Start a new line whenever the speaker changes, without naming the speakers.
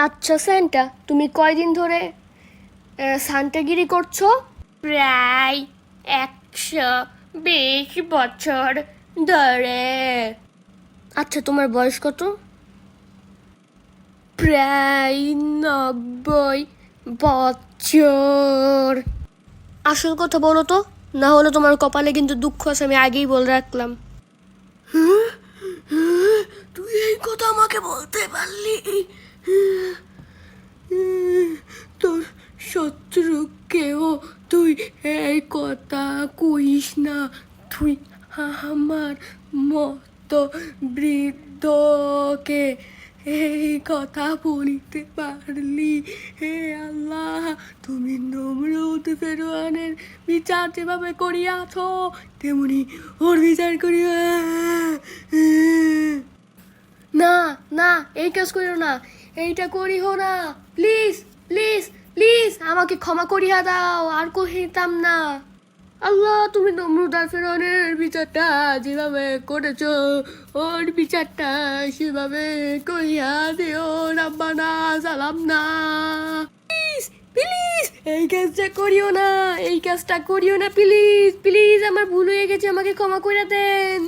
আচ্ছা স্যান্টা, তুমি কয়দিন ধরে সান্টাগিরি করছো?
প্রায় 120 বছর ধরে।
আচ্ছা, তোমার বয়স কত?
প্রায় 90 বছর।
আসল কথা বলো তো, না হলে তোমার কপালে কিন্তু দুঃখ আছে, আমি আগেই বলে রাখলাম। তুই এই কথা আমাকে বলতে পারলি? তোর শত্রুকেও তুই এই কথা কইস না। তুই আমার মতো বৃদ্ধকে এই কথা বলিতে পারলি? হে আল্লাহ, তুমি নমরুদ ফেরআউনের বিচার যেভাবে করিয়াছ, তেমনি ওর বিচার করিয়া। না, না, এই কাজ করিও না, এইটা করিও না। প্লিজ, প্লিজ, প্লিজ আমাকে ক্ষমা করিয়া দাও, আর কহিতাম না। আল্লাহ, তুমি নমরুদ আর ফেরআউনের বিচারটা যেভাবে করেছো, ওর বিচারটা সেভাবে করিয়া দিও। রাব্বানা সালামনা। প্লিজ, প্লিজ এই কাজটা করিও না, এই কাজটা করিও না, প্লিজ, প্লিজ আমার ভুল হয়ে গেছে, আমাকে ক্ষমা করে দেন।